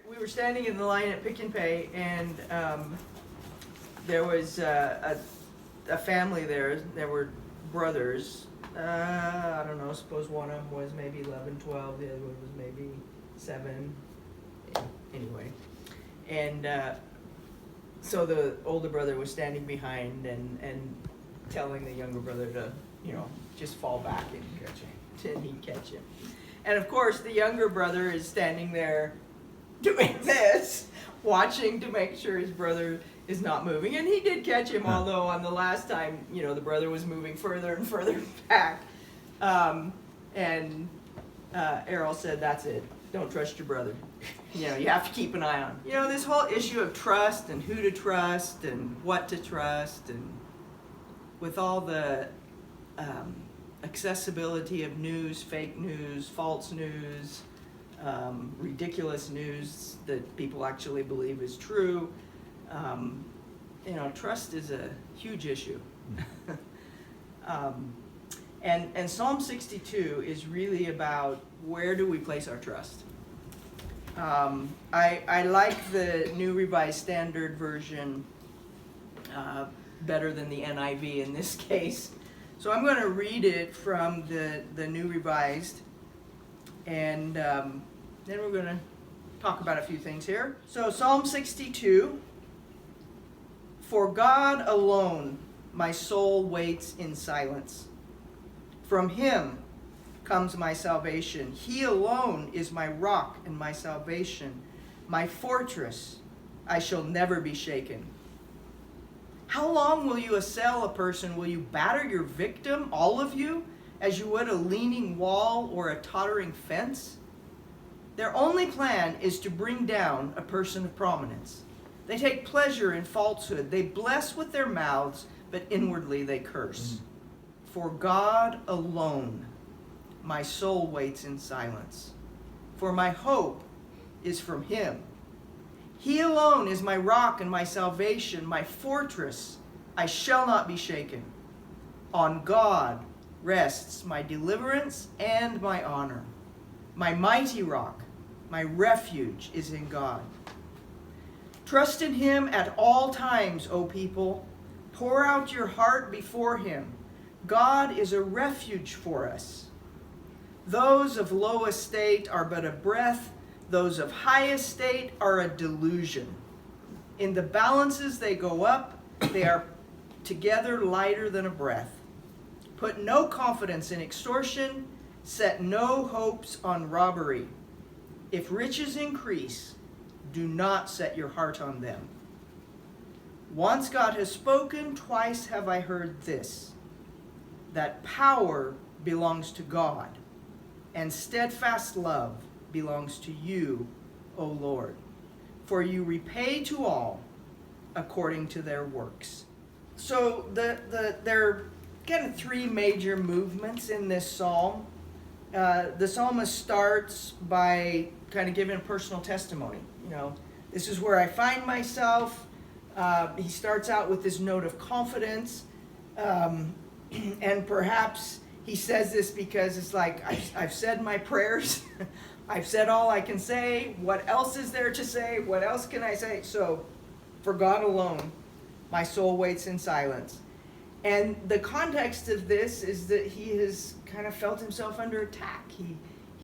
We were standing in the line at Pick and Pay, and there was a family there. There were brothers. I don't know, suppose one of them was maybe 11, 12, the other one was maybe 7. Anyway. And so the older brother was standing behind and telling the younger brother to, just fall back and catch him. And he'd catch him. And of course, the younger brother is standing there doing this, watching to make sure his brother is not moving. And he did catch him, although on the last time, the brother was moving further and further back. Errol said, that's it. Don't trust your brother. You have to keep an eye on. This whole issue of trust and who to trust and what to trust, and with all the accessibility of news, fake news, false news, ridiculous news that people actually believe is true. Trust is a huge issue. And Psalm 62 is really about where do we place our trust. I like the New Revised Standard Version better than the NIV in this case. So I'm going to read it from the New Revised, and then we're going to talk about a few things here. So Psalm 62, for God alone my soul waits in silence. From him comes my salvation. He alone is my rock and my salvation, my fortress. I shall never be shaken. How long will you assail a person? Will you batter your victim, all of you, as you would a leaning wall or a tottering fence? Their only plan is to bring down a person of prominence. They take pleasure in falsehood. They bless with their mouths, but inwardly they curse. For God alone my soul waits in silence, for my hope is from him. He alone is my rock and my salvation, my fortress. I shall not be shaken. On God rests my deliverance and my honor. My mighty rock, my refuge is in God. Trust in him at all times, O people. Pour out your heart before him. God is a refuge for us. Those of low estate are but a breath. Those of high estate are a delusion. In the balances they go up. They are together lighter than a breath. Put no confidence in extortion. Set no hopes on robbery. If riches increase, do not set your heart on them. Once God has spoken, twice have I heard this, that power belongs to God, and steadfast love belongs to you, O Lord. For you repay to all according to their works. So there are kind of 3 major movements in this psalm. The psalmist starts by kind of giving a personal testimony. This is where I find myself. He starts out with this note of confidence, and perhaps he says this because it's like, I've said my prayers. I've said all I can say. What else is there to say? What else can I say? So, for God alone, my soul waits in silence. And the context of this is that he has kind of felt himself under attack.